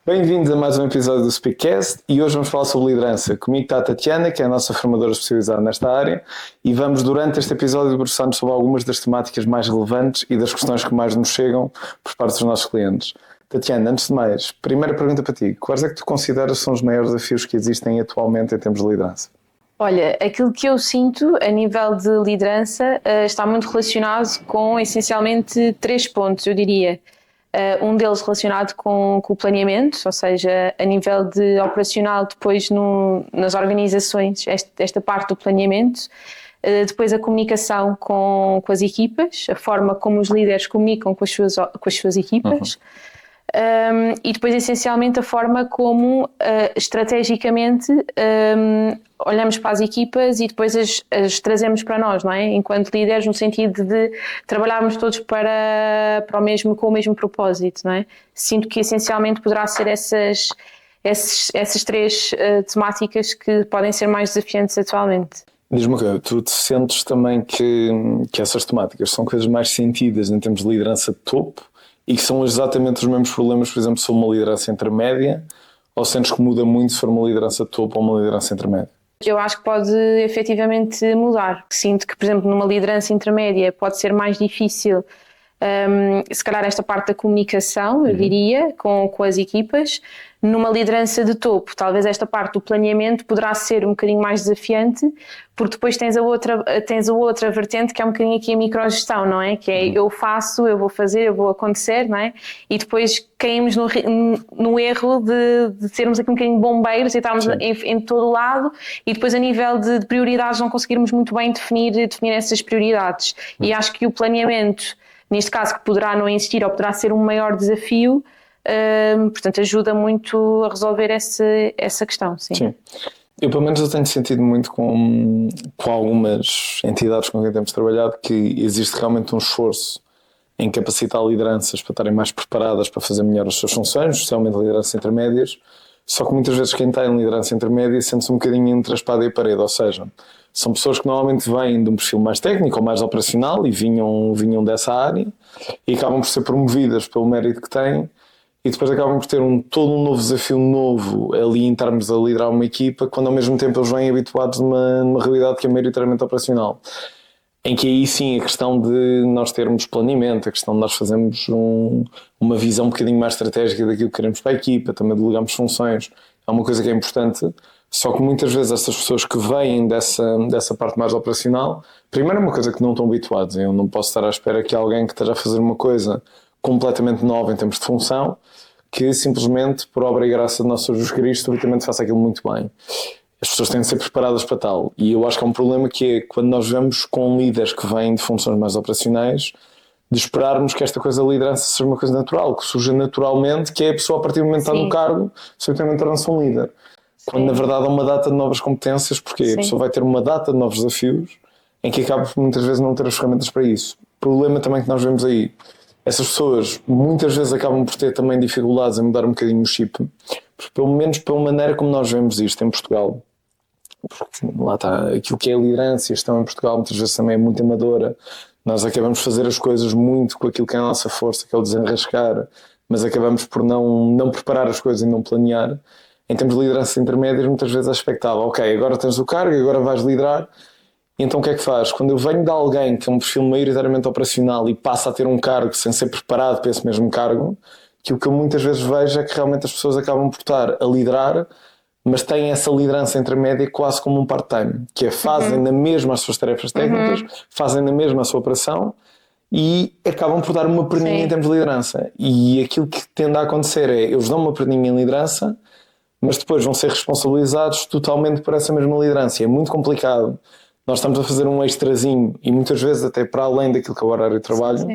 Bem-vindos a mais um episódio do Speakcast e hoje vamos falar sobre liderança. Comigo está a Tatiana, que é a nossa formadora especializada nesta área, e vamos durante este episódio debruçar-nos sobre algumas das temáticas mais relevantes e das questões que mais nos chegam por parte dos nossos clientes. Tatiana, antes de mais, primeira pergunta para ti. Quais é que tu consideras são os maiores desafios que existem atualmente em termos de liderança? Olha, aquilo que eu sinto a nível de liderança está muito relacionado com essencialmente 3 pontos, eu diria. Um deles relacionado com o planeamento, ou seja, a nível de operacional, depois nas organizações, esta parte do planeamento. Depois a comunicação com as equipas, a forma como os líderes comunicam com as suas equipas. E depois essencialmente a forma como estrategicamente olhamos para as equipas e depois as trazemos para nós, não é? Enquanto líderes, no sentido de trabalharmos todos com o mesmo propósito, não é? Sinto que essencialmente poderá ser essas 3 temáticas que podem ser mais desafiantes atualmente. Diz-me uma coisa, tu te sentes também que essas temáticas são coisas mais sentidas em termos de liderança de topo e que são exatamente os mesmos problemas, por exemplo, se for uma liderança intermédia, ou sentes que muda muito se for uma liderança de topo ou uma liderança intermédia? Eu acho que pode efetivamente mudar. Sinto que, por exemplo, numa liderança intermédia pode ser mais difícil, se calhar esta parte da comunicação, eu diria, com as equipas. Numa liderança de topo, talvez esta parte do planeamento poderá ser um bocadinho mais desafiante, porque depois tens a outra vertente que é um bocadinho aqui a microgestão, não é? Que é eu faço, eu vou fazer, eu vou acontecer, não é? E depois caímos no erro de sermos aqui um bocadinho bombeiros e estarmos em todo o lado e depois a nível de prioridades não conseguirmos muito bem definir essas prioridades. E acho que o planeamento, neste caso, que poderá não existir ou poderá ser um maior desafio, portanto ajuda muito a resolver essa questão, sim. Eu pelo menos eu tenho sentido muito com algumas entidades com quem temos trabalhado que existe realmente um esforço em capacitar lideranças para estarem mais preparadas para fazer melhor as suas funções, especialmente lideranças intermédias, só que muitas vezes quem está em liderança intermédia sente-se um bocadinho entre a espada e a parede, ou seja, são pessoas que normalmente vêm de um perfil mais técnico ou mais operacional e vinham dessa área e acabam por ser promovidas pelo mérito que têm. E depois acabam por ter todo um novo desafio novo ali em termos a liderar uma equipa, quando ao mesmo tempo eles vêm habituados numa realidade que é maioritariamente operacional. Em que aí sim a questão de nós termos planeamento, a questão de nós fazermos uma visão um bocadinho mais estratégica daquilo que queremos para a equipa, também delegamos funções, é uma coisa que é importante. Só que muitas vezes essas pessoas que vêm dessa parte mais operacional, primeiro é uma coisa que não estão habituados. Eu não posso estar à espera que alguém que esteja a fazer uma coisa completamente nova em termos de função, que simplesmente, por obra e graça de nosso Jesus Cristo, subitamente faça aquilo muito bem. As pessoas têm de ser preparadas para tal. E eu acho que há um problema que é quando nós vemos com líderes que vêm de funções mais operacionais, de esperarmos que esta coisa da liderança seja uma coisa natural, que surja naturalmente, que é a pessoa a partir do momento que está no cargo, subitamente torna-se um líder. Quando na verdade há uma data de novas competências, porque a pessoa vai ter uma data de novos desafios, em que acaba por muitas vezes não ter as ferramentas para isso. O problema também que nós vemos aí, essas pessoas muitas vezes acabam por ter também dificuldades em mudar um bocadinho o chip, porque pelo menos pela maneira como nós vemos isto em Portugal, porque lá está, aquilo que é a liderança e a gestão em Portugal muitas vezes também é muito amadora, nós acabamos de fazer as coisas muito com aquilo que é a nossa força, que é o desenrascar, mas acabamos por não preparar as coisas e não planear. Em termos de liderança intermédias muitas vezes é expectável, ok, agora tens o cargo, agora vais liderar. E então o que é que faz? Quando eu venho de alguém que é um perfil maioritariamente operacional e passa a ter um cargo sem ser preparado para esse mesmo cargo, que o que eu muitas vezes vejo é que realmente as pessoas acabam por estar a liderar, mas têm essa liderança intermédia quase como um part-time, que é fazem na mesma as suas tarefas técnicas, fazem na mesma a sua operação e acabam por dar uma perninha em termos de liderança. E aquilo que tende a acontecer é, eles dão uma perninha em liderança, mas depois vão ser responsabilizados totalmente por essa mesma liderança. E é muito complicado. Nós estamos a fazer um extrazinho e muitas vezes até para além daquilo que é o horário de trabalho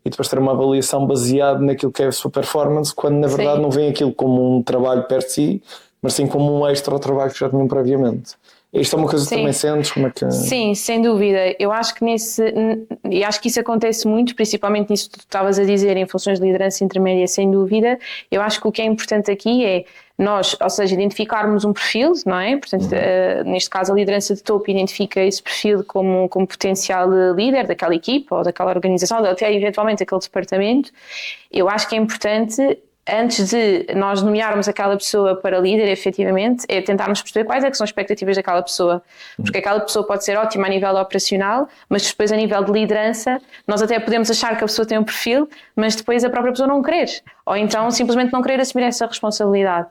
e depois ter uma avaliação baseada naquilo que é a sua performance, quando na verdade não vem aquilo como um trabalho per si, mas sim como um extra ao trabalho que já tinham previamente. Isto é uma coisa que também sentes? Como é que... Sim, sem dúvida. Eu acho que e acho que isso acontece muito, principalmente nisso que tu estavas a dizer, em funções de liderança intermédia, sem dúvida. Eu acho que o que é importante aqui é nós, ou seja, identificarmos um perfil, não é? Portanto, neste caso a liderança de topo identifica esse perfil como potencial líder daquela equipa ou daquela organização, ou até eventualmente daquele departamento. Eu acho que é importante antes de nós nomearmos aquela pessoa para líder, efetivamente, é tentarmos perceber quais é que são as expectativas daquela pessoa. Porque aquela pessoa pode ser ótima a nível operacional, mas depois a nível de liderança, nós até podemos achar que a pessoa tem um perfil, mas depois a própria pessoa não querer. Ou então simplesmente não querer assumir essa responsabilidade.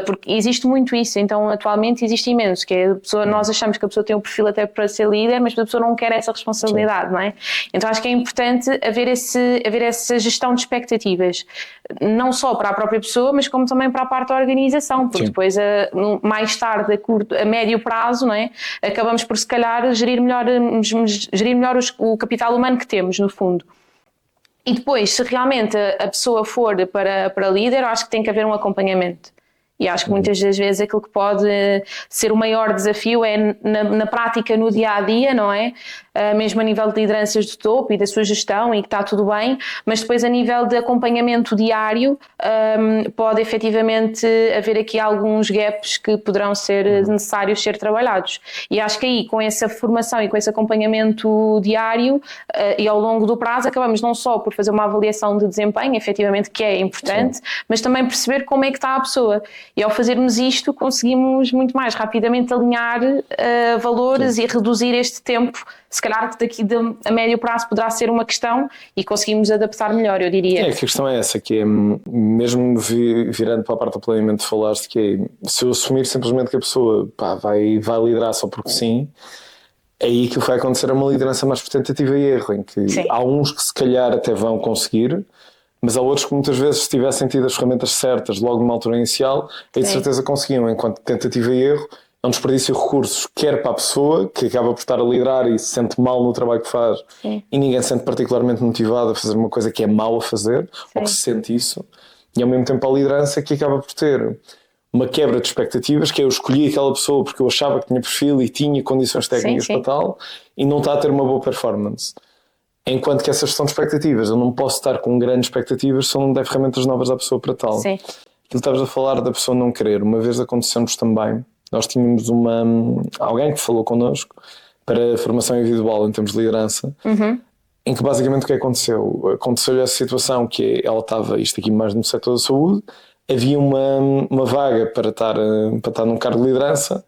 Porque existe muito isso, então atualmente existe imenso, que é a pessoa, nós achamos que a pessoa tem um perfil até para ser líder, mas a pessoa não quer essa responsabilidade, não é? Então acho que é importante haver essa gestão de expectativas, não só para a própria pessoa, mas como também para a parte da organização, porque depois, mais tarde, a médio prazo, não é? Acabamos por se calhar gerir melhor o capital humano que temos, no fundo. E depois, se realmente a pessoa for para líder, eu acho que tem que haver um acompanhamento. E acho que muitas das vezes aquilo que pode ser o maior desafio é na prática, no dia-a-dia, não é? Mesmo a nível de lideranças de topo e da sua gestão, e que está tudo bem, mas depois a nível de acompanhamento diário pode efetivamente haver aqui alguns gaps que poderão ser necessários ser trabalhados. E acho que aí, com essa formação e com esse acompanhamento diário e ao longo do prazo, acabamos não só por fazer uma avaliação de desempenho, efetivamente, que é importante, mas também perceber como é que está a pessoa. E ao fazermos isto, conseguimos muito mais rapidamente alinhar valores e reduzir este tempo. Se calhar que daqui a médio prazo poderá ser uma questão e conseguimos adaptar melhor, eu diria. Que a questão é essa, que é, mesmo virando para a parte do planeamento, falaste que é, se eu assumir simplesmente que a pessoa vai liderar só porque sim, aí aquilo que vai acontecer é uma liderança mais por tentativa e erro, em que há uns que se calhar até vão conseguir, mas há outros que muitas vezes, se tivessem tido as ferramentas certas logo numa altura inicial, aí de certeza conseguiam, enquanto tentativa e erro é um desperdício de recursos, quer para a pessoa que acaba por estar a liderar e se sente mal no trabalho que faz e ninguém se sente particularmente motivado a fazer uma coisa que é mau a fazer, ou que se sente isso, e ao mesmo tempo a liderança que acaba por ter uma quebra de expectativas, que eu escolhi aquela pessoa porque eu achava que tinha perfil e tinha condições técnicas para tal, e não está a ter uma boa performance. Enquanto que essa gestão de expectativas, eu não posso estar com grandes expectativas se eu não der ferramentas novas à pessoa para tal. Aquilo que estavas a falar da pessoa não querer, uma vez aconteceu-nos também, nós tínhamos alguém que falou connosco para formação individual em termos de liderança, em que basicamente o que aconteceu? Aconteceu-lhe essa situação que ela estava, isto aqui mais no setor da saúde, havia uma vaga para estar num cargo de liderança.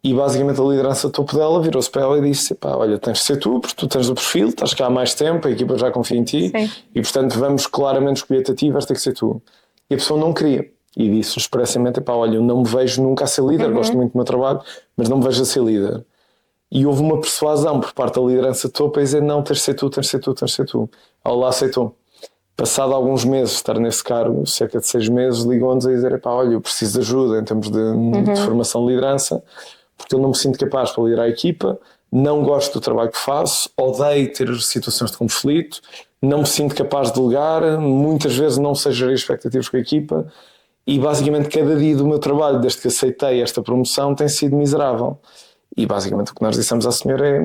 E basicamente a liderança topo dela virou-se para ela e disse: olha, tens de ser tu, porque tu tens o perfil, estás cá há mais tempo, a equipa já confia em ti e portanto vamos claramente escolher-te a ti, vais ter que ser tu. E a pessoa não queria e disse expressamente: olha, eu não me vejo nunca a ser líder, gosto muito do meu trabalho, mas não me vejo a ser líder. E houve uma persuasão por parte da liderança topo a dizer: não, tens de ser tu, tens de ser tu, tens de ser tu. Ela lá aceitou. Passado alguns meses de estar nesse cargo, cerca de 6 meses, ligou-nos a dizer: olha, eu preciso de ajuda em termos de formação de liderança, porque eu não me sinto capaz para liderar a equipa, não gosto do trabalho que faço, odeio ter situações de conflito, não me sinto capaz de delegar, muitas vezes não sei gerir expectativas com a equipa e basicamente cada dia do meu trabalho, desde que aceitei esta promoção, tem sido miserável. E basicamente o que nós dissemos à senhora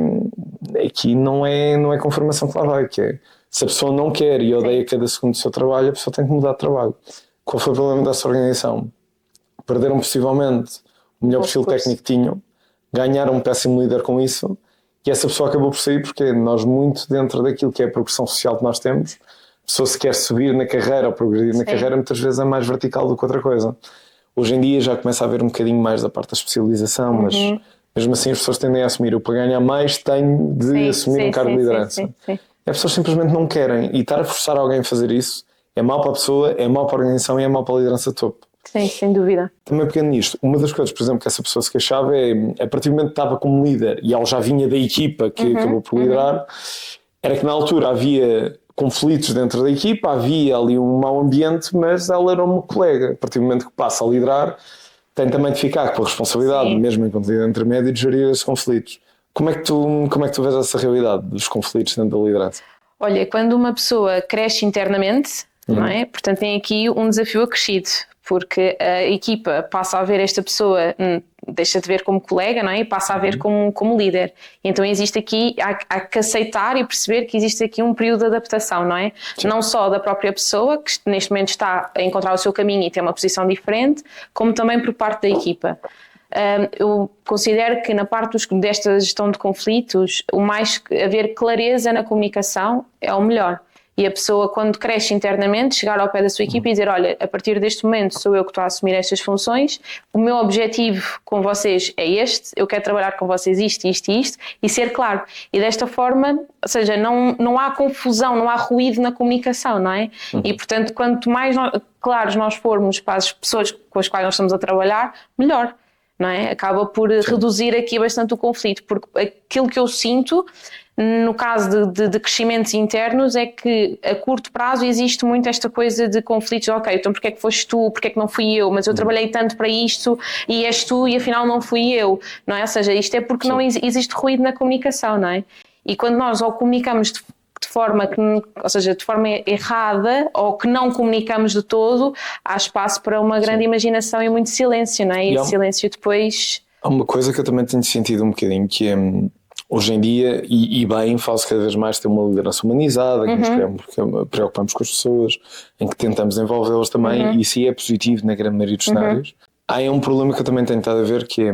é que não é com formação que lá vai, que é, se a pessoa não quer e odeia cada segundo do seu trabalho, a pessoa tem que mudar de trabalho. Qual foi o problema dessa organização? Perderam possivelmente o melhor perfil técnico que tinham, ganharam um péssimo líder com isso e essa pessoa acabou por sair porque nós, muito dentro daquilo que é a progressão social que nós temos, a pessoa se quer subir na carreira ou progredir na carreira, muitas vezes é mais vertical do que outra coisa. Hoje em dia já começa a haver um bocadinho mais da parte da especialização, mas mesmo assim as pessoas tendem a assumir: eu para ganhar mais tenho de assumir um cargo de liderança. E as pessoas simplesmente não querem, e estar a forçar alguém a fazer isso é mau para a pessoa, é mau para a organização e é mau para a liderança topo. Sim, sem dúvida. Também pegando nisto, uma das coisas, por exemplo, que essa pessoa se queixava é, a partir do momento que estava como líder e ela já vinha da equipa que acabou por liderar, era que na altura havia conflitos dentro da equipa, havia ali um mau ambiente, mas ela era uma colega. A partir do momento que passa a liderar, tem também de ficar com a responsabilidade, mesmo enquanto líder intermédio, de gerir esses conflitos. Como é que tu vês essa realidade dos conflitos dentro da liderança? Olha, quando uma pessoa cresce internamente, não é? Portanto, tem aqui um desafio acrescido, porque a equipa passa a ver esta pessoa, deixa de ver como colega, não é? E passa a ver como líder. Então existe aqui, há que aceitar e perceber que existe aqui um período de adaptação, não é? Não só da própria pessoa, que neste momento está a encontrar o seu caminho e tem uma posição diferente, como também por parte da equipa. Eu considero que na parte desta gestão de conflitos, o mais haver clareza na comunicação é o melhor. E a pessoa, quando cresce internamente, chegar ao pé da sua equipa e dizer, olha, a partir deste momento sou eu que estou a assumir estas funções, o meu objetivo com vocês é este, eu quero trabalhar com vocês isto, isto e isto, e ser claro. E desta forma, ou seja, não há confusão, não há ruído na comunicação, não é? E portanto, quanto mais claros nós formos para as pessoas com as quais nós estamos a trabalhar, melhor. Não é? Acaba por reduzir aqui bastante o conflito, porque aquilo que eu sinto no caso de crescimentos internos é que a curto prazo existe muito esta coisa de conflitos, ok, então porque é que foste tu, porque é que não fui eu, mas eu trabalhei tanto para isto e és tu e afinal não fui eu, não é? Ou seja, isto é porque não existe ruído na comunicação, não é? E quando nós ou comunicamos de forma que, ou seja, de forma errada ou que não comunicamos de todo, há espaço para uma grande imaginação e muito silêncio, não é? E esse silêncio depois... Há uma coisa que eu também tenho sentido um bocadinho, que é, hoje em dia, e bem, fala-se cada vez mais ter uma liderança humanizada, em que nos preocupamos com as pessoas, em que tentamos envolvê-las também, e isso é positivo na grande maioria dos cenários. Há um problema que eu também tenho estado a ver, que é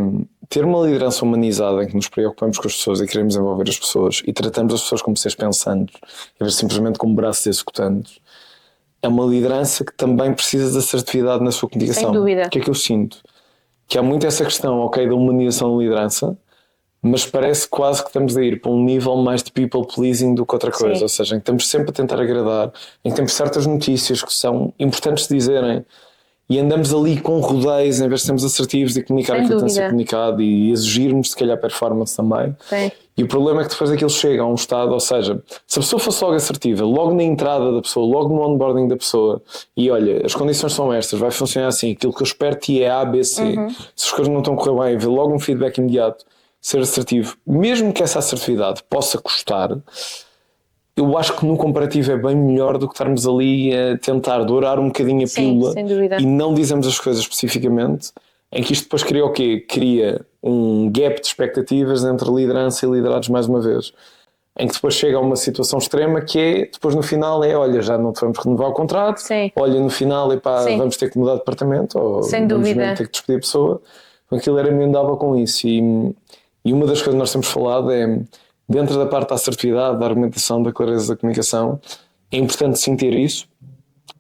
ter uma liderança humanizada em que nos preocupamos com as pessoas e queremos envolver as pessoas e tratamos as pessoas como seres pensantes, em vez de simplesmente como braços executantes. É uma liderança que também precisa de assertividade na sua comunicação. Sem dúvida. O que é que eu sinto? Que há muito essa questão, ok, da humanização da liderança, mas parece quase que estamos a ir para um nível mais de people pleasing do que outra coisa. Ou seja, em que estamos sempre a tentar agradar, em que temos certas notícias que são importantes de dizerem, e andamos ali com rodeios em vez de sermos assertivos e comunicar aquilo que tem de ser comunicado e exigirmos se calhar performance também. Sim. E o problema é que depois aquilo chega a um estado, ou seja, se a pessoa fosse logo assertiva, logo na entrada da pessoa, logo no onboarding da pessoa, e olha, as condições são estas, vai funcionar assim, aquilo que eu espero de ti é A, B, C, se as coisas não estão a correr bem, ver logo um feedback imediato, ser assertivo, mesmo que essa assertividade possa custar, eu acho que no comparativo é bem melhor do que estarmos ali a tentar dourar um bocadinho a pílula e não dizemos as coisas especificamente, em que isto depois cria o quê? Cria um gap de expectativas entre liderança e liderados mais uma vez, em que depois chega a uma situação extrema que é, depois no final olha, já não te vamos renovar o contrato, olha, no final vamos ter que mudar de departamento ou vamos ter que despedir a pessoa. Aquilo era meio andava com isso e uma das coisas que nós temos falado é, dentro da parte da assertividade, da argumentação, da clareza da comunicação, é importante sim ter isso,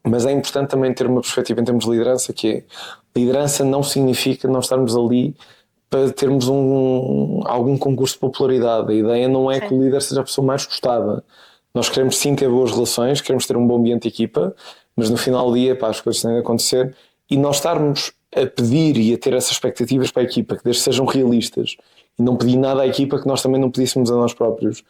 mas é importante também ter uma perspectiva em termos de liderança, que é, liderança não significa não estarmos ali para termos algum concurso de popularidade. A ideia não é que o líder seja a pessoa mais gostada. Nós queremos sim ter boas relações, queremos ter um bom ambiente de equipa, mas no final do dia, as coisas têm de acontecer, e nós estarmos a pedir e a ter essas expectativas para a equipa, que desde sejam realistas, e não pedir nada à equipa que nós também não pedíssemos a nós próprios,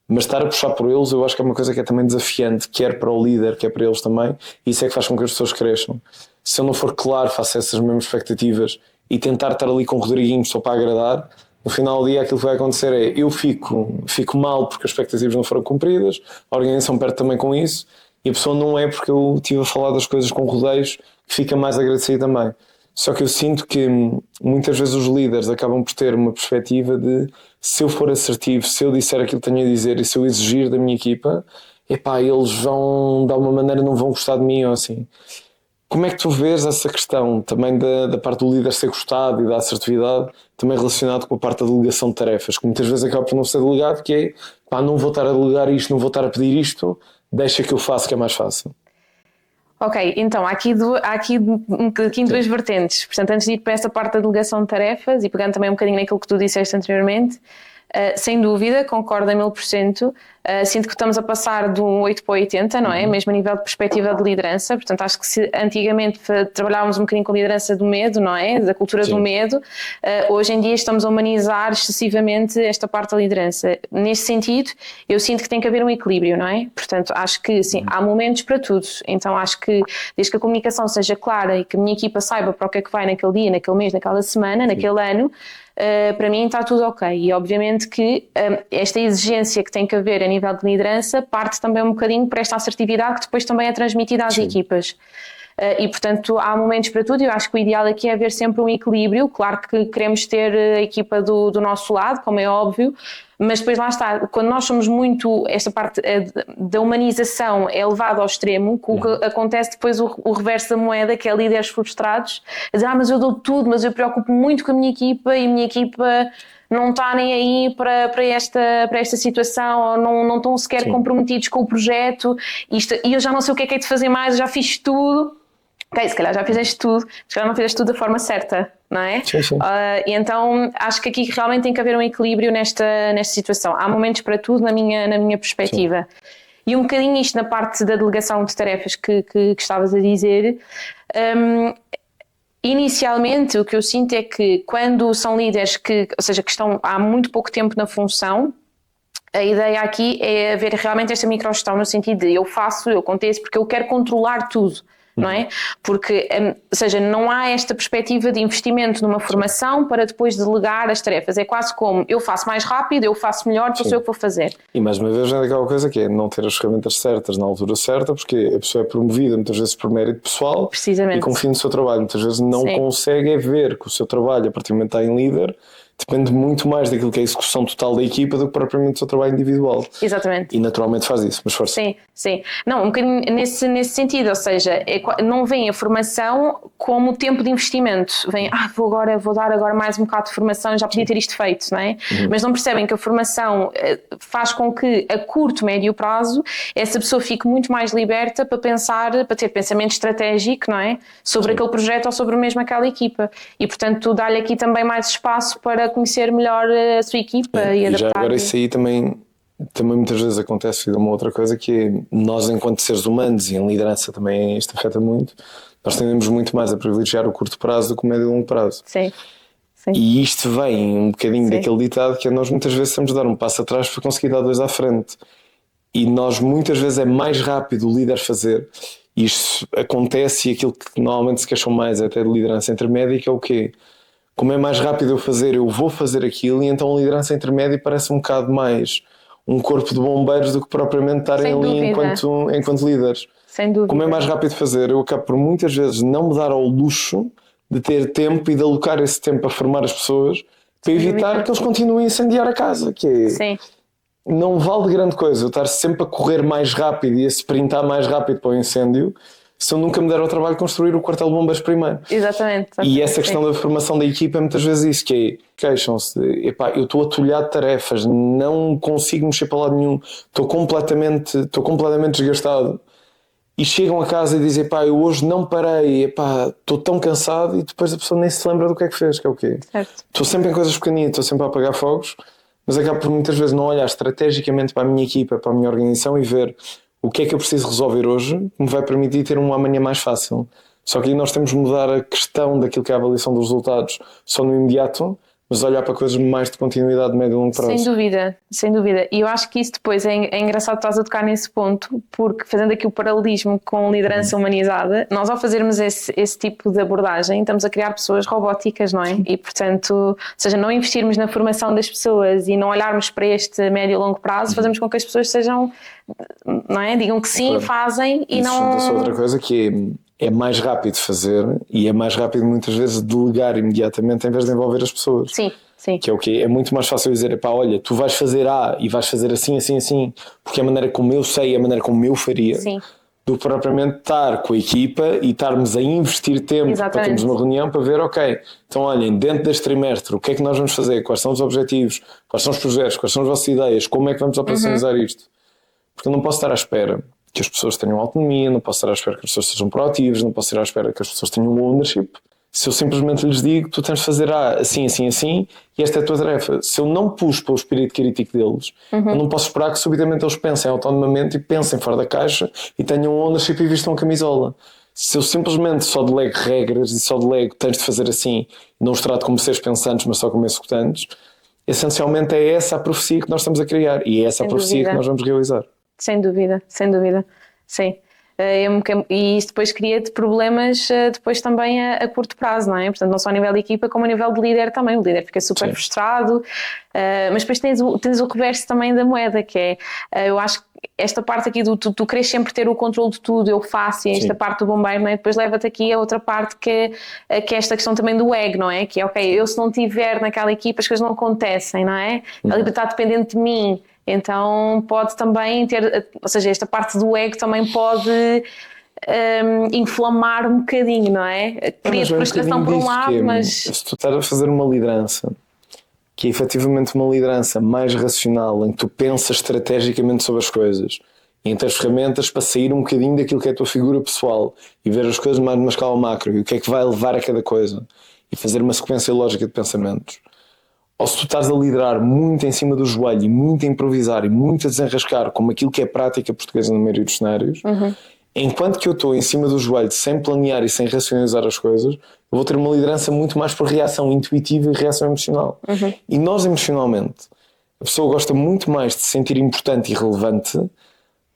mas estar a puxar por eles, eu acho que é uma coisa que é também desafiante, quer para o líder, quer para eles também, e isso é que faz com que as pessoas cresçam. Se eu não for claro, faço essas mesmas expectativas e tentar estar ali com o Rodriguinho só para agradar, no final do dia aquilo que vai acontecer é, eu fico mal porque as expectativas não foram cumpridas, a organização perde também com isso, e a pessoa não é porque eu estive a falar das coisas com rodeios que fica mais agradecida também. Só que eu sinto que muitas vezes os líderes acabam por ter uma perspectiva de, se eu for assertivo, se eu disser aquilo que tenho a dizer e se eu exigir da minha equipa, eles vão, de alguma maneira, não vão gostar de mim ou assim. Como é que tu vês essa questão também da parte do líder ser gostado e da assertividade, também relacionado com a parte da delegação de tarefas, que muitas vezes acaba por não ser delegado, que é, não vou estar a delegar isto, não vou estar a pedir isto, deixa que eu faça, que é mais fácil. Ok, então há aqui duas vertentes. Portanto, antes de ir para essa parte da delegação de tarefas e pegando também um bocadinho naquilo que tu disseste anteriormente, sem dúvida, concordo a 1000%. Sinto que estamos a passar de um 8 para 80, não é? Mesmo a nível de perspectiva de liderança. Portanto, acho que se antigamente trabalhávamos um bocadinho com a liderança do medo, não é? Da cultura do medo. Hoje em dia estamos a humanizar excessivamente esta parte da liderança. Nesse sentido, eu sinto que tem que haver um equilíbrio, não é? Portanto, acho que sim, há momentos para tudo. Então, acho que desde que a comunicação seja clara e que a minha equipa saiba para o que é que vai naquele dia, naquele mês, naquela semana, naquele ano, para mim está tudo ok. E obviamente que esta exigência que tem que haver a nível de liderança parte também um bocadinho para esta assertividade que depois também é transmitida às equipas. E portanto há momentos para tudo e eu acho que o ideal aqui é haver sempre um equilíbrio. Claro que queremos ter a equipa do nosso lado, como é óbvio, Mas depois lá está, quando nós somos muito, esta parte da humanização é levada ao extremo, o que acontece depois o reverso da moeda, que é líderes frustrados, a dizer, mas eu dou tudo, mas eu preocupo muito com a minha equipa e a minha equipa não está nem aí para esta situação, ou não estão sequer comprometidos com o projeto, e eu já não sei o que é de fazer mais, eu já fiz tudo. Ok, se calhar já fizeste tudo, se calhar não fizeste tudo da forma certa, não é? Sim. E então acho que aqui realmente tem que haver um equilíbrio nesta situação. Há momentos para tudo na minha perspectiva. Sim. E um bocadinho isto na parte da delegação de tarefas que estavas a dizer, inicialmente o que eu sinto é que quando são líderes que estão há muito pouco tempo na função, a ideia aqui é haver realmente esta microgestão no sentido de eu aconteço porque eu quero controlar tudo. Não é? Porque, não há esta perspectiva de investimento numa formação para depois delegar as tarefas. É quase como eu faço mais rápido, eu faço melhor, então sou eu que vou fazer. E mais uma vez é aquela coisa que é não ter as ferramentas certas na altura certa, porque a pessoa é promovida muitas vezes por mérito pessoal e confia no seu trabalho. Muitas vezes não consegue ver que o seu trabalho, a partir do momento que está em líder, depende muito mais daquilo que é a execução total da equipa do que propriamente do seu trabalho individual. Exatamente. E naturalmente faz isso, mas força. Sim. Não, um bocadinho nesse sentido, ou seja, não vem a formação como tempo de investimento. Vem, vou dar agora mais um bocado de formação, já podia ter isto feito, não é? Mas não percebem que a formação faz com que a curto, médio prazo, essa pessoa fique muito mais liberta para pensar, para ter pensamento estratégico, não é? Sobre aquele projeto ou sobre mesmo aquela equipa. E portanto dá-lhe aqui também mais espaço para conhecer melhor a sua equipa e adaptar. Já agora isso aí também muitas vezes acontece uma outra coisa, que é nós enquanto seres humanos e em liderança também isto afeta muito, nós tendemos muito mais a privilegiar o curto prazo do que o médio e longo prazo. Sim. E isto vem um bocadinho daquele ditado que é nós muitas vezes temos de dar um passo atrás para conseguir dar dois à frente, e nós muitas vezes é mais rápido o líder fazer. Isto acontece, e aquilo que normalmente se queixam mais é até de liderança intermédia, que é o quê? Como é mais rápido eu fazer, eu vou fazer aquilo, e então a liderança intermédia parece um bocado mais um corpo de bombeiros do que propriamente estarem ali enquanto líderes. Sem dúvida. Como é mais rápido fazer, eu acabo por muitas vezes não me dar ao luxo de ter tempo e de alocar esse tempo a formar as pessoas para evitar que eles continuem a incendiar a casa, que é... Sim. Não vale de grande coisa eu estar sempre a correr mais rápido e a sprintar mais rápido para o incêndio se eu nunca me der ao trabalho de construir o quartel de bombeiros primeiro. Exatamente. E essa questão da formação da equipa é muitas vezes isso, que é, queixam-se de, eu estou atolhado de tarefas, não consigo mexer para lado nenhum, estou completamente desgastado, e chegam a casa e dizem, eu hoje não parei, estou tão cansado, e depois a pessoa nem se lembra do que é que fez, que é o quê? Certo. Estou sempre em coisas pequeninas, estou sempre a apagar fogos, mas acabo por muitas vezes não olhar estrategicamente para a minha equipa, para a minha organização, e ver o que é que eu preciso resolver hoje que me vai permitir ter um amanhã mais fácil. Só que aí nós temos de mudar a questão daquilo que é a avaliação dos resultados só no imediato, mas olhar para coisas mais de continuidade de médio e longo prazo. Sem dúvida. E eu acho que isso depois é engraçado estás a tocar nesse ponto, porque fazendo aqui o paralelismo com liderança humanizada, nós ao fazermos esse tipo de abordagem estamos a criar pessoas robóticas, não é? E portanto, não investirmos na formação das pessoas e não olharmos para este médio e longo prazo, fazemos com que as pessoas sejam, não é? Digam que sim, fazem e isso não... Isso é outra coisa que é mais rápido fazer, e é mais rápido muitas vezes delegar imediatamente em vez de envolver as pessoas. Sim. Que é o quê? É muito mais fácil dizer, olha, tu vais fazer A e vais fazer assim, porque é a maneira como eu sei, é a maneira como eu faria. Sim. Do que propriamente estar com a equipa e estarmos a investir tempo. Exatamente. Para termos uma reunião para ver, então olhem, dentro deste trimestre, o que é que nós vamos fazer? Quais são os objetivos? Quais são os projetos? Quais são as vossas ideias? Como é que vamos operacionalizar isto? Porque eu não posso estar à espera que as pessoas tenham autonomia, não posso estar à espera que as pessoas sejam proativas, não posso estar à espera que as pessoas tenham ownership. Se eu simplesmente lhes digo, tu tens de fazer assim, e esta é a tua tarefa. Se eu não puxo para o espírito crítico deles, eu não posso esperar que subitamente eles pensem autonomamente e pensem fora da caixa e tenham ownership e vistam a camisola. Se eu simplesmente só delego regras e só delego tens de fazer assim, não os trato como seres pensantes, mas só como executantes, essencialmente é essa a profecia que nós estamos a criar, e é essa a profecia que nós vamos realizar. Sem dúvida, sim. E isso depois cria-te problemas depois também a curto prazo, não é? Portanto, não só a nível de equipa, como a nível de líder também. O líder fica super frustrado, mas depois tens o reverso também da moeda, que é, eu acho que esta parte aqui do tu queres sempre ter o controle de tudo, eu faço, e esta Sim. parte do bombeiro, não é? Depois leva-te aqui a outra parte que é esta questão também do ego, não é? Que é, ok, eu se não estiver naquela equipa as coisas não acontecem, não é? A equipa está dependente de mim, então pode também ter, ou seja, esta parte do ego também pode inflamar um bocadinho, não é? Cria frustração por um lado, mas... Se tu estás a fazer uma liderança que é efetivamente uma liderança mais racional, em que tu pensas estrategicamente sobre as coisas e tens ferramentas para sair um bocadinho daquilo que é a tua figura pessoal e ver as coisas mais numa escala macro e o que é que vai levar a cada coisa e fazer uma sequência lógica de pensamentos. Ou se tu estás a liderar muito em cima do joelho e muito a improvisar e muito a desenrascar, como aquilo que é prática portuguesa na maioria dos cenários, enquanto que eu estou em cima do joelho sem planear e sem racionalizar as coisas, eu vou ter uma liderança muito mais por reação intuitiva e reação emocional. E nós emocionalmente, a pessoa gosta muito mais de se sentir importante e relevante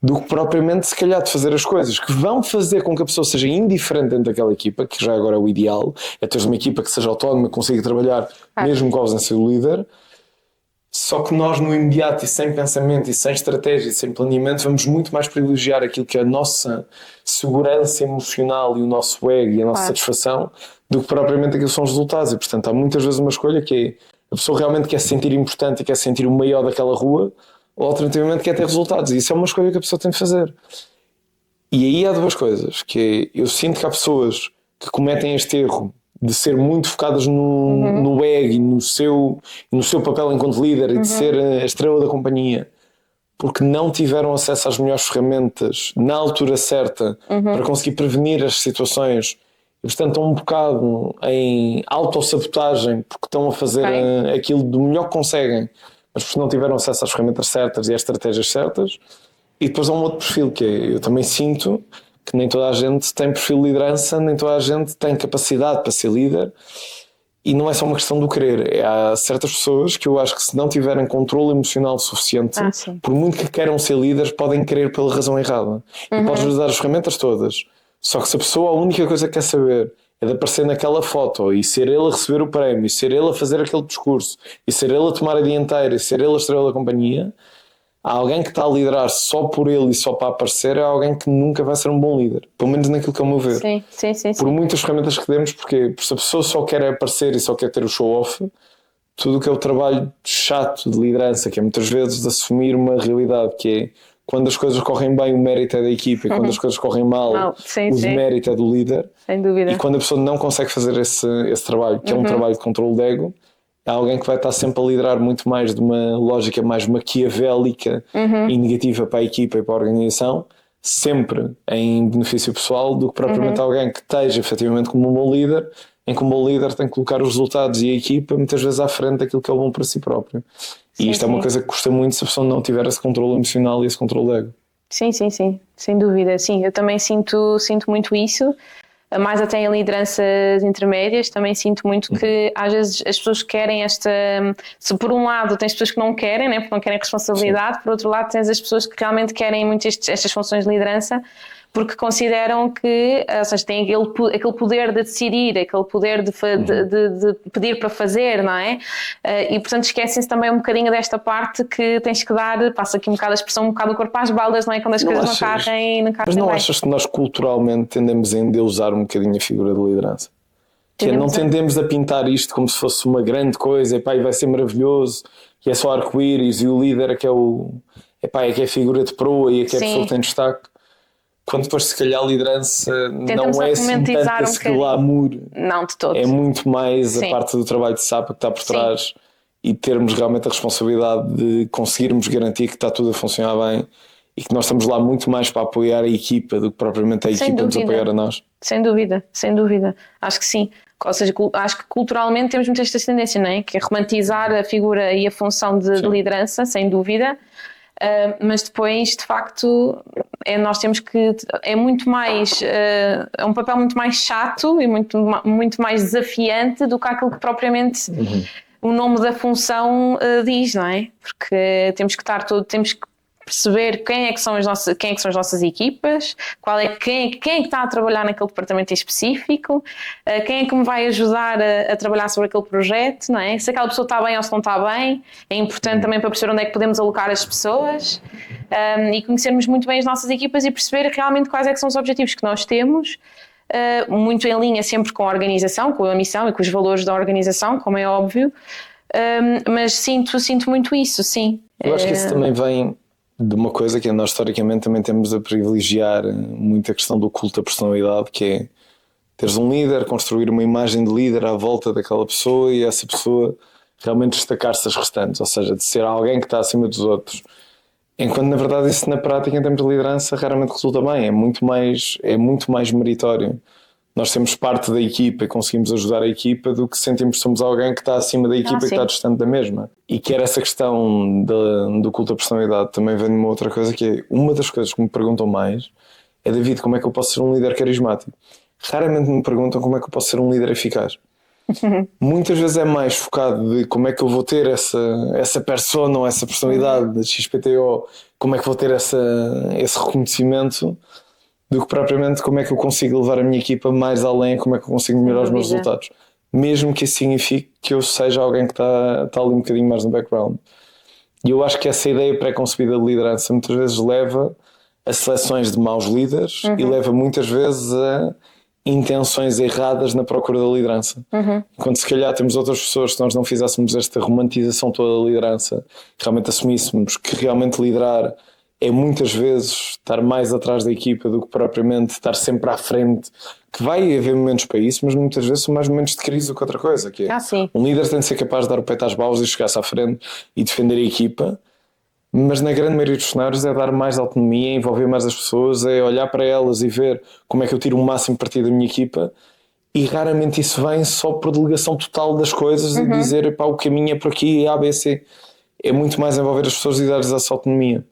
do que propriamente se calhar de fazer as coisas que vão fazer com que a pessoa seja indiferente dentro daquela equipa, que já agora é o ideal, é ter uma equipa que seja autónoma, que consiga trabalhar mesmo com a ausência do líder. Só que nós no imediato e sem pensamento e sem estratégia e sem planeamento vamos muito mais privilegiar aquilo que é a nossa segurança emocional e o nosso ego e a nossa satisfação do que propriamente aquilo que são os resultados. E portanto há muitas vezes uma escolha que é a pessoa realmente quer se sentir importante e quer se sentir o maior daquela rua, ou alternativamente quer ter resultados. E isso é uma escolha que a pessoa tem de fazer. E aí há duas coisas, que é, eu sinto que há pessoas que cometem este erro de ser muito focadas no ego e no seu papel enquanto líder e de ser a estrela da companhia, porque não tiveram acesso às melhores ferramentas na altura certa para conseguir prevenir as situações e portanto estão um bocado em autossabotagem porque estão a fazer aquilo do melhor que conseguem, mas porque não tiveram acesso às ferramentas certas e às estratégias certas. E depois há um outro perfil que é, eu também sinto que nem toda a gente tem perfil de liderança, nem toda a gente tem capacidade para ser líder, e não é só uma questão do querer. Há certas pessoas que eu acho que se não tiverem controle emocional suficiente, por muito que queiram ser líderes, podem querer pela razão errada. E podes usar as ferramentas todas, só que se a pessoa a única coisa que quer saber é de aparecer naquela foto e ser ele a receber o prémio, e ser ele a fazer aquele discurso, e ser ele a tomar a dianteira, e ser ele a estrela da companhia, há alguém que está a liderar só por ele e só para aparecer, é alguém que nunca vai ser um bom líder, pelo menos naquilo que é o meu ver. Sim. Por muitas ferramentas que demos, porque se a pessoa só quer aparecer e só quer ter o show-off, tudo o que é o trabalho chato de liderança, que é muitas vezes de assumir uma realidade, que é quando as coisas correm bem o mérito é da equipa e quando as coisas correm mal o demérito é do líder. Sem dúvida. E quando a pessoa não consegue fazer esse trabalho, que é um trabalho de controle de ego, é alguém que vai estar sempre a liderar muito mais de uma lógica mais maquiavélica e negativa para a equipa e para a organização, sempre em benefício pessoal, do que propriamente alguém que esteja efetivamente como um bom líder, em que um bom líder tem que colocar os resultados e a equipa muitas vezes à frente daquilo que é bom para si próprio. E isto é uma coisa que custa muito se a pessoa não tiver esse controle emocional e esse controle de ego. Sim, sem dúvida. Sim, eu também sinto muito isso. Mais até em lideranças intermédias, também sinto muito que às vezes as pessoas querem se por um lado tens pessoas que não querem, né, porque não querem responsabilidade, por outro lado tens as pessoas que realmente querem muito estas funções de liderança porque consideram que, ou seja, têm aquele poder de decidir, aquele poder de pedir para fazer, não é? E portanto esquecem-se também um bocadinho desta parte que tens que dar, passa aqui um bocado a expressão, um bocado o corpo às baldas, não é? Quando as coisas não carrem Mas não bem. achas que nós culturalmente tendemos a endeusar um bocadinho a figura de liderança? Que não tendemos a pintar isto como se fosse uma grande coisa, e vai ser maravilhoso, e é só arco-íris, e o líder é que é que é a figura de proa e é que é a pessoa que tem destaque. Quando depois se calhar a liderança não é assim tanto esse glamour, não de todo. É muito mais a parte do trabalho de sapa que está por trás e termos realmente a responsabilidade de conseguirmos garantir que está tudo a funcionar bem e que nós estamos lá muito mais para apoiar a equipa do que propriamente a equipa nos apoiar a nós. Sem dúvida. Acho que sim. Ou seja, acho que culturalmente temos muita esta tendência, não é? Que é romantizar a figura e a função de liderança, sem dúvida. Mas depois, de facto, nós temos que... É muito mais... é um papel muito mais chato e muito mais desafiante do que aquilo que propriamente o nome da função diz, não é? Porque temos que perceber quem é que são as nossas equipas, quem é que está a trabalhar naquele departamento em específico, quem é que me vai ajudar a trabalhar sobre aquele projeto, não é? Se aquela pessoa está bem ou se não está bem, é importante também para perceber onde é que podemos alocar as pessoas, e conhecermos muito bem as nossas equipas e perceber realmente quais é que são os objetivos que nós temos, muito em linha sempre com a organização, com a missão e com os valores da organização, como é óbvio, mas sinto muito isso, sim. Eu acho que isso também vem de uma coisa que nós historicamente também temos a privilegiar muito, a questão do culto à personalidade, que é teres um líder, construir uma imagem de líder à volta daquela pessoa e essa pessoa realmente destacar-se das restantes, ou seja, de ser alguém que está acima dos outros. Enquanto na verdade isso na prática em termos de liderança raramente resulta bem, é muito mais meritório. Nós temos parte da equipa e conseguimos ajudar a equipa do que sentimos que somos alguém que está acima da equipa e que está distante da mesma. E quer essa questão do culto à personalidade também vem de uma outra coisa, que é uma das coisas que me perguntam mais é: David, como é que eu posso ser um líder carismático? Raramente me perguntam como é que eu posso ser um líder eficaz. Muitas vezes é mais focado de como é que eu vou ter essa persona ou essa personalidade da XPTO, como é que vou ter esse reconhecimento, do que propriamente como é que eu consigo levar a minha equipa mais além, como é que eu consigo melhorar os meus resultados, mesmo que isso signifique que eu seja alguém que está ali um bocadinho mais no background. E eu acho que essa ideia pré-concebida de liderança muitas vezes leva a seleções de maus líderes e leva muitas vezes a intenções erradas na procura da liderança. Quando se calhar temos outras pessoas, se nós não fizéssemos esta romantização toda da liderança, realmente assumíssemos que realmente liderar é muitas vezes estar mais atrás da equipa do que propriamente estar sempre à frente, que vai haver momentos para isso, mas muitas vezes são mais momentos de crise do que outra coisa, que é um líder tem de ser capaz de dar o peito às balas e chegar-se à frente e defender a equipa, mas na grande maioria dos cenários é dar mais autonomia, envolver mais as pessoas, é olhar para elas e ver como é que eu tiro o máximo partido da minha equipa, e raramente isso vem só por delegação total das coisas e dizer, pá, o caminho é por aqui, A, B, C. É muito mais envolver as pessoas e dar-lhes essa autonomia.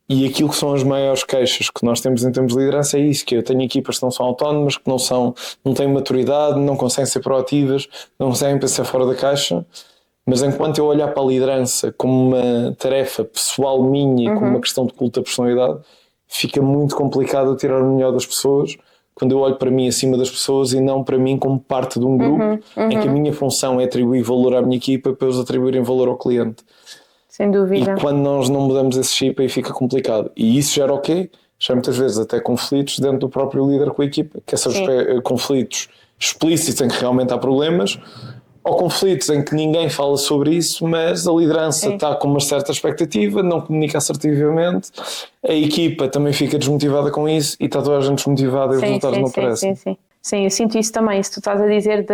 E aquilo que são as maiores queixas que nós temos em termos de liderança é isso, que eu tenho equipas que não são autónomas, que não têm maturidade, não conseguem ser proativas, não conseguem pensar fora da caixa. Mas enquanto eu olhar para a liderança como uma tarefa pessoal minha e como uma questão de culto à personalidade, fica muito complicado eu tirar o melhor das pessoas quando eu olho para mim acima das pessoas e não para mim como parte de um grupo em que a minha função é atribuir valor à minha equipa para eles atribuírem valor ao cliente. Sem dúvida. E quando nós não mudamos esse chip aí fica complicado. E isso gera o quê? Já muitas vezes até conflitos dentro do próprio líder com a equipa, que são conflitos explícitos em que realmente há problemas, ou conflitos em que ninguém fala sobre isso, mas a liderança está com uma certa expectativa, não comunica assertivamente, a equipa também fica desmotivada com isso e está toda a gente desmotivada e os resultados não aparecem. Sim, eu sinto isso também. Se tu estás a dizer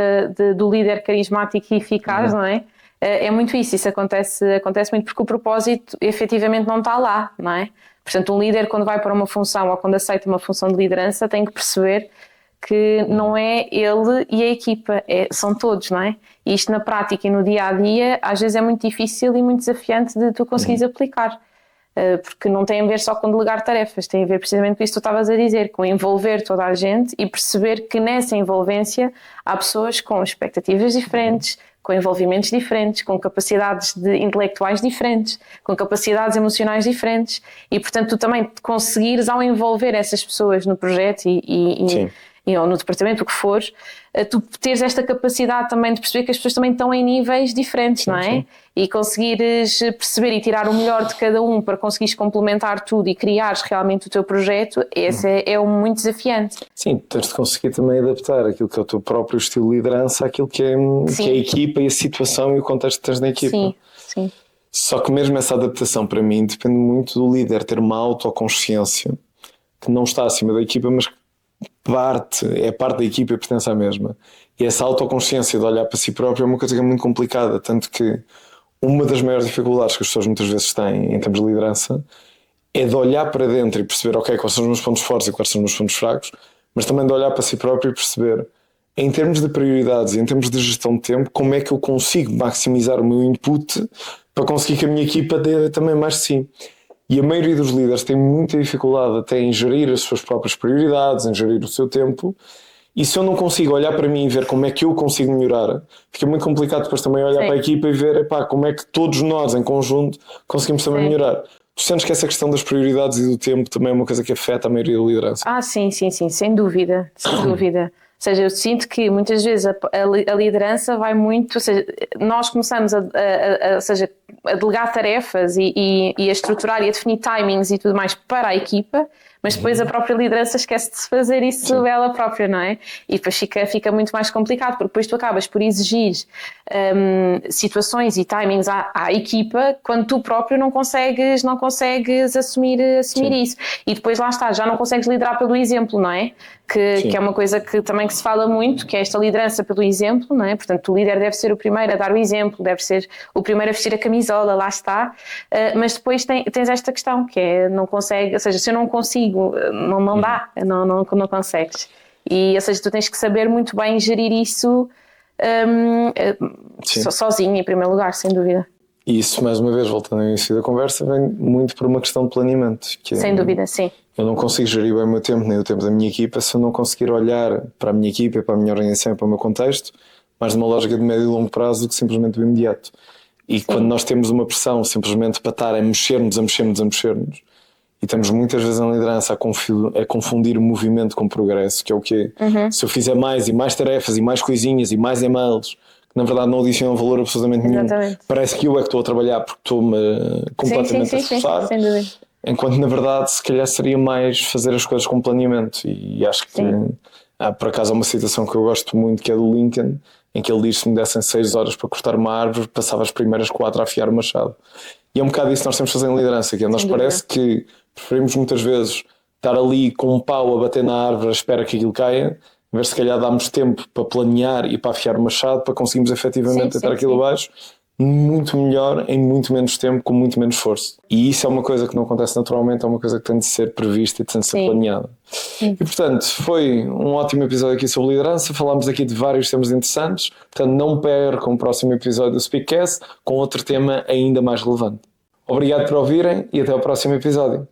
do líder carismático e eficaz, não é? É muito isso acontece muito porque o propósito efetivamente não está lá, não é? Portanto, um líder quando vai para uma função ou quando aceita uma função de liderança tem que perceber que não é ele e a equipa, são todos, não é? E isto na prática e no dia-a-dia às vezes é muito difícil e muito desafiante de tu conseguires aplicar, porque não tem a ver só com delegar tarefas, tem a ver precisamente com isso que tu estavas a dizer, com envolver toda a gente e perceber que nessa envolvência há pessoas com expectativas diferentes, com envolvimentos diferentes, com capacidades intelectuais diferentes, com capacidades emocionais diferentes e, portanto, tu também conseguires, ao envolver essas pessoas no projeto ou no departamento, o que for, tu teres esta capacidade também de perceber que as pessoas também estão em níveis diferentes, não é? E conseguires perceber e tirar o melhor de cada um para conseguires complementar tudo e criares realmente o teu projeto, esse é muito desafiante. Sim, tens de conseguir também adaptar aquilo que é o teu próprio estilo de liderança àquilo que é a equipa e a situação e o contexto que tens na equipa. Sim. Só que mesmo essa adaptação para mim depende muito do líder ter uma autoconsciência que não está acima da equipa, mas que é parte da equipa e pertence à mesma. E essa autoconsciência de olhar para si próprio é uma coisa que é muito complicada, tanto que uma das maiores dificuldades que as pessoas muitas vezes têm em termos de liderança é de olhar para dentro e perceber, ok, quais são os meus pontos fortes e quais são os meus pontos fracos, mas também de olhar para si próprio e perceber, em termos de prioridades e em termos de gestão de tempo, como é que eu consigo maximizar o meu input para conseguir que a minha equipa dê também mais de si. E a maioria dos líderes tem muita dificuldade até em gerir as suas próprias prioridades, em gerir o seu tempo. E se eu não consigo olhar para mim e ver como é que eu consigo melhorar, fica muito complicado depois também olhar para a equipa e ver como é que todos nós em conjunto conseguimos também melhorar. Tu sentes que essa questão das prioridades e do tempo também é uma coisa que afeta a maioria da liderança? Sim, sem dúvida, sem dúvida. Ou seja, eu sinto que muitas vezes a liderança vai muito, ou seja, nós começamos a delegar tarefas e a estruturar e a definir timings e tudo mais para a equipa, mas depois a própria liderança esquece de se fazer isso ela própria, não é? E depois fica muito mais complicado, porque depois tu acabas por exigir situações e timings à equipa quando tu próprio não consegues assumir isso. E depois lá está, já não consegues liderar pelo exemplo, não é? Que é uma coisa que também que se fala muito, que é esta liderança pelo exemplo, não é? Portanto, o líder deve ser o primeiro a dar o exemplo, deve ser o primeiro a vestir a camisola, lá está. Mas depois tens esta questão, que é não consegue, ou seja, se eu não consigo, não dá, não consegues. E, ou seja, tu tens que saber muito bem gerir isso sozinho, em primeiro lugar, sem dúvida. E isso, mais uma vez, voltando ao início da conversa, vem muito por uma questão de planeamento. Sem dúvida, sim. Eu não consigo gerir bem o meu tempo, nem o tempo da minha equipa, se eu não conseguir olhar para a minha equipa, para a minha organização e para o meu contexto, mais numa lógica de médio e longo prazo do que simplesmente o imediato. E quando nós temos uma pressão simplesmente para estar a mexer-nos, e estamos muitas vezes na liderança a confundir movimento com progresso, que é o quê? Se eu fizer mais e mais tarefas e mais coisinhas e mais e-mails, que na verdade não adicionam valor absolutamente nenhum, parece que eu é que estou a trabalhar porque estou-me completamente a esforçar. Sem dúvida. Enquanto na verdade se calhar seria mais fazer as coisas com planeamento. E acho que por acaso há uma citação que eu gosto muito, que é do Lincoln, em que ele diz: se me dessem 6 horas para cortar uma árvore, passava as primeiras 4 a afiar o machado. E é um bocado isso que nós temos de fazer em liderança, que é, nós parece que preferimos muitas vezes estar ali com um pau a bater na árvore à espera que aquilo caia, em vez de se calhar darmos tempo para planear e para afiar o machado, para conseguirmos efetivamente deitar aquilo abaixo muito melhor, em muito menos tempo, com muito menos esforço. E isso é uma coisa que não acontece naturalmente, é uma coisa que tem de ser prevista e tem de ser planeada. E portanto, foi um ótimo episódio aqui sobre liderança. Falámos aqui de vários temas interessantes, portanto não percam o próximo episódio do Speakcast com outro tema ainda mais relevante. Obrigado por ouvirem e até ao próximo episódio.